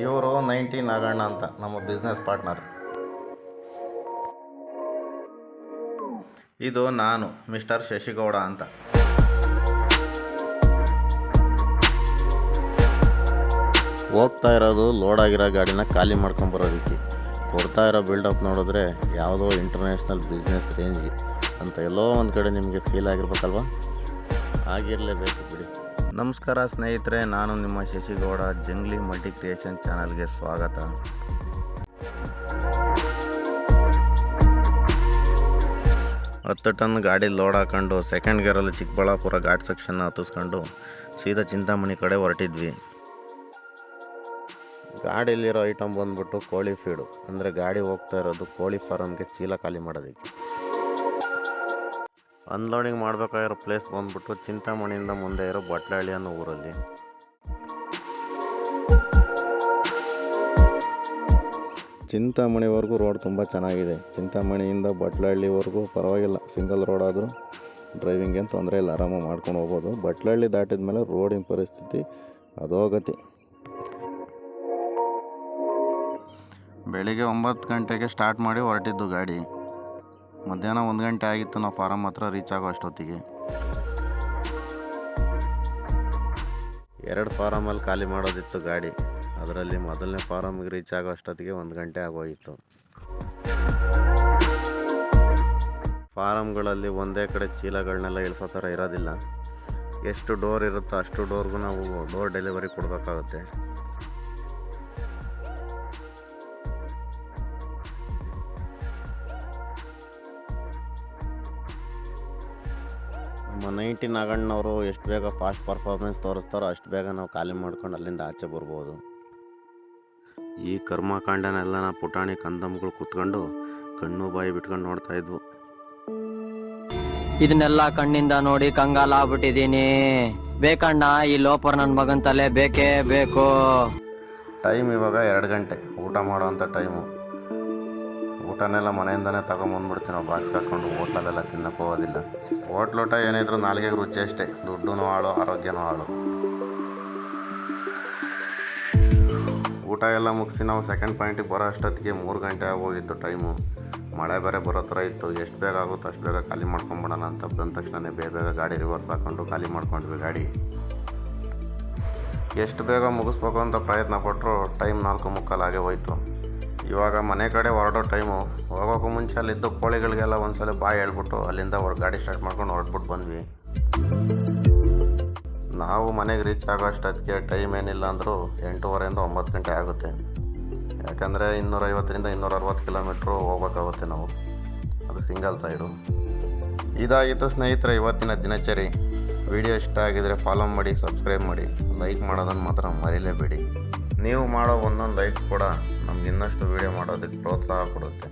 ಇವರು 90 ನಾಗಣ್ಣ ಅಂತ ನಮ್ಮ ಬಿಸ್ನೆಸ್ ಪಾರ್ಟ್ನರ್. ಇದು ನಾನು ಮಿಸ್ಟರ್ ಶಶಿಗೌಡ ಅಂತ. ಹೋಗ್ತಾ ಇರೋದು ಲೋಡ್ ಆಗಿರೋ ಗಾಡಿನ ಖಾಲಿ ಮಾಡ್ಕೊಂಬರೋದಕ್ಕೆ. ಕೊಡ್ತಾ ಇರೋ ಬಿಲ್ಡಪ್ ನೋಡಿದ್ರೆ ಯಾವುದೋ ಇಂಟರ್ನ್ಯಾಷನಲ್ ಬಿಸ್ನೆಸ್ ರೇಂಜ್ಗೆ ಅಂತ ಎಲ್ಲೋ ಒಂದು ಕಡೆ ನಿಮಗೆ ಫೀಲ್ ಆಗಿರ್ಬೇಕಲ್ವ? ಆಗಿರಲೇಬೇಕು ಬಿಡಿ. ನಮಸ್ಕಾರ ಸ್ನೇಹಿತರೆ, ನಾನು ನಿಮ್ಮ ಶಶಿಗೌಡ. ಜಂಗ್ಲಿ ಮಲ್ಟಿ ಕ್ರಿಯೇಷನ್ ಚಾನಲ್ಗೆ ಸ್ವಾಗತ. ಹತ್ತು ಟನ್ ಗಾಡಿ ಲೋಡ್ ಹಾಕೊಂಡು ಸೆಕೆಂಡ್ ಗೇರಲ್ಲಿ ಚಿಕ್ಕಬಳ್ಳಾಪುರ ಘಾಟ್ ಸೆಕ್ಷನ್ನ ಹತ್ತಿಸ್ಕೊಂಡು ಸೀದಾ ಚಿಂತಾಮಣಿ ಕಡೆ ಹೊರಟಿದ್ವಿ. ಗಾಡಿಯಲ್ಲಿರೋ ಐಟಮ್ ಬಂದ್ಬಿಟ್ಟು ಕೋಳಿ ಫೀಡು, ಅಂದರೆ ಗಾಡಿ ಹೋಗ್ತಾ ಇರೋದು ಕೋಳಿ ಫಾರಮ್ಗೆ ಚೀಲ ಖಾಲಿ ಮಾಡೋದಕ್ಕೆ. ಅನ್ಲೋಡಿಂಗ್ ಮಾಡಬೇಕಾಗಿರೋ ಪ್ಲೇಸ್ ಬಂದ್ಬಿಟ್ಟು ಚಿಂತಾಮಣಿಯಿಂದ ಮುಂದೆ ಇರೋ ಬಟ್ಲಹಳ್ಳಿ ಅನ್ನೋ ಊರಲ್ಲಿ. ಚಿಂತಾಮಣಿವರೆಗೂ ರೋಡ್ ತುಂಬ ಚೆನ್ನಾಗಿದೆ. ಚಿಂತಾಮಣಿಯಿಂದ ಬಟ್ಲಹಳ್ಳಿವರೆಗೂ ಪರವಾಗಿಲ್ಲ, ಸಿಂಗಲ್ ರೋಡ್ ಆದರೂ ಡ್ರೈವಿಂಗ್ ಏನು ತೊಂದರೆ ಇಲ್ಲ, ಆರಾಮಾಗಿ ಮಾಡ್ಕೊಂಡು ಹೋಗ್ಬೋದು. ಬಟ್ಲಹಳ್ಳಿ ದಾಟಿದ ಮೇಲೆ ರೋಡಿನ ಪರಿಸ್ಥಿತಿ ಅಧೋಗತಿ. ಬೆಳಿಗ್ಗೆ 9 ಗಂಟೆಗೆ ಸ್ಟಾರ್ಟ್ ಮಾಡಿ ಹೊರಟಿದ್ದು ಗಾಡಿ. ಮಧ್ಯಾಹ್ನ 1 ಗಂಟೆ ಆಗಿತ್ತು ನಾವು ಫಾರಮ್ ಹತ್ರ ರೀಚ್ ಆಗೋ ಅಷ್ಟೊತ್ತಿಗೆ. 2 ಫಾರಮಲ್ಲಿ ಖಾಲಿ ಮಾಡೋದಿತ್ತು ಗಾಡಿ. ಅದರಲ್ಲಿ ಮೊದಲನೇ ಫಾರಮ್ಗೆ ರೀಚ್ ಆಗೋ ಅಷ್ಟೊತ್ತಿಗೆ 1 ಗಂಟೆ ಆಗೋಯಿತು. ಫಾರಮ್ಗಳಲ್ಲಿ ಒಂದೇ ಕಡೆ ಚೀಲಗಳನ್ನೆಲ್ಲ ಇಳಿಸೋ ಥರ ಇರೋದಿಲ್ಲ. ಎಷ್ಟು ಡೋರ್ ಇರುತ್ತೋ ಅಷ್ಟು ಡೋರ್ಗೂ ನಾವು ಡೋರ್ ಡೆಲಿವರಿ ಕೊಡಬೇಕಾಗುತ್ತೆ. ನಮ್ಮ 90 ನಾಗಣ್ಣವರು ಎಷ್ಟು ಬೇಗ ಫಾಸ್ಟ್ ಪರ್ಫಾರ್ಮೆನ್ಸ್ ತೋರಿಸ್ತಾರೋ ಅಷ್ಟು ಬೇಗ ನಾವು ಖಾಲಿ ಮಾಡ್ಕೊಂಡು ಅಲ್ಲಿಂದ ಆಚೆ ಬರ್ಬೋದು. ಈ ಕರ್ಮಕಾಂಡನೆಲ್ಲ ಪುಟಾಣಿ ಕಂದಮ್ಗಳು ಕೂತ್ಕೊಂಡು ಕಣ್ಣು ಬಾಯಿ ಬಿಟ್ಕೊಂಡು ನೋಡ್ತಾ ಇದ್ವು. ಇದನ್ನೆಲ್ಲ ಕಣ್ಣಿಂದ ನೋಡಿ ಕಂಗಾಲ ಆಗ್ಬಿಟ್ಟಿದೀನಿ. ಬೇಕಣ್ಣ, ಈ ಲೋಪರ್ ನನ್ನ ಮಗನ್ ತಲೆ ಬೇಕೇ ಬೇಕು. ಟೈಮ್ ಇವಾಗ 2 ಗಂಟೆ, ಊಟ ಮಾಡೋವಂಥ ಟೈಮು. ಊಟನೆಲ್ಲ ಮನೆಯಿಂದನೇ ತಗೊಂಬಂದ್ಬಿಡ್ತೀವಿ ನಾವು, ಬಾಕ್ಸ್ ಹಾಕ್ಕೊಂಡು. ಹೋಟ್ಲಲ್ಲೆಲ್ಲ ತಿನ್ನಕ್ಕೆ ಹೋಗೋದಿಲ್ಲ. ಹೋಟ್ಲೂಟ ಏನಿದ್ರು ನಾಲ್ಗೆಗೆ ರುಚಿ ಅಷ್ಟೇ, ದುಡ್ಡು ಹಾಳು, ಆರೋಗ್ಯನೂ ಹಾಳು. ಊಟ ಎಲ್ಲ ಮುಗಿಸಿ ನಾವು ಸೆಕೆಂಡ್ ಪಾಯಿಂಟಿಗೆ ಬರೋ ಅಷ್ಟೊತ್ತಿಗೆ 3 ಗಂಟೆ ಆಗೋಗಿತ್ತು ಟೈಮು. ಮಳೆ ಬೇರೆ ಬರೋ ಥರ ಇತ್ತು. ಎಷ್ಟು ಬೇಗ ಆಗುತ್ತೋ ಅಷ್ಟು ಬೇಗ ಖಾಲಿ ಮಾಡ್ಕೊಂಬಿಡೋಣ ಅಂತ ಬಂದ ತಕ್ಷಣ ಬೇಗ ಗಾಡಿ ರಿವರ್ಸ್ ಹಾಕ್ಕೊಂಡು ಖಾಲಿ ಮಾಡ್ಕೊಂಡ್ವಿ ಗಾಡಿ. ಎಷ್ಟು ಬೇಗ ಮುಗಿಸ್ಬೇಕು ಅಂತ ಪ್ರಯತ್ನ ಪಟ್ಟರು ಟೈಮ್ 4:45 ಆಗೇ ಹೋಯ್ತು. ಇವಾಗ ಮನೆ ಕಡೆ ಹೊರಡೋ ಟೈಮು. ಹೋಗೋಕ್ಕೂ ಮುಂಚೆ ಅಲ್ಲಿದ್ದು ಕೋಳಿಗಳಿಗೆಲ್ಲ ಒಂದ್ಸಲ ಬಾಯಿ ಹೇಳ್ಬಿಟ್ಟು ಅಲ್ಲಿಂದ ಗಾಡಿ ಸ್ಟಾರ್ಟ್ ಮಾಡ್ಕೊಂಡು ಹೊರಟ್ಬಿಟ್ಟು ಬಂದ್ವಿ. ನಾವು ಮನೆಗೆ ರೀಚ್ ಆಗೋ ಅಷ್ಟೊತ್ತಿಗೆ ಟೈಮ್ ಏನಿಲ್ಲ ಅಂದರೂ 8:30 9 ಗಂಟೆ ಆಗುತ್ತೆ. ಯಾಕಂದರೆ 250 260 ಕಿಲೋಮೀಟ್ರು ಹೋಗ್ಬೇಕಾಗುತ್ತೆ ನಾವು, ಅದು ಸಿಂಗಲ್ ಸೈಡು. ಇದಾಗಿತ್ತು ಸ್ನೇಹಿತರೆ ಇವತ್ತಿನ ದಿನಚರಿ. ವಿಡಿಯೋ ಇಷ್ಟ ಆಗಿದರೆ ಫಾಲೋ ಮಾಡಿ, ಸಬ್ಸ್ಕ್ರೈಬ್ ಮಾಡಿ, ಲೈಕ್ ಮಾಡೋದನ್ನು ಮಾತ್ರ ಮರೀಲೇಬೇಡಿ. ನೀವು ಮಾಡೋ ಒಂದೊಂದು ಲೈಕ್ಸ್ ಕೂಡ ನಮ್ಗೆ ಇನ್ನಷ್ಟು ವೀಡಿಯೋ ಮಾಡೋದಕ್ಕೆ ಪ್ರೋತ್ಸಾಹ ಕೊಡುತ್ತೆ.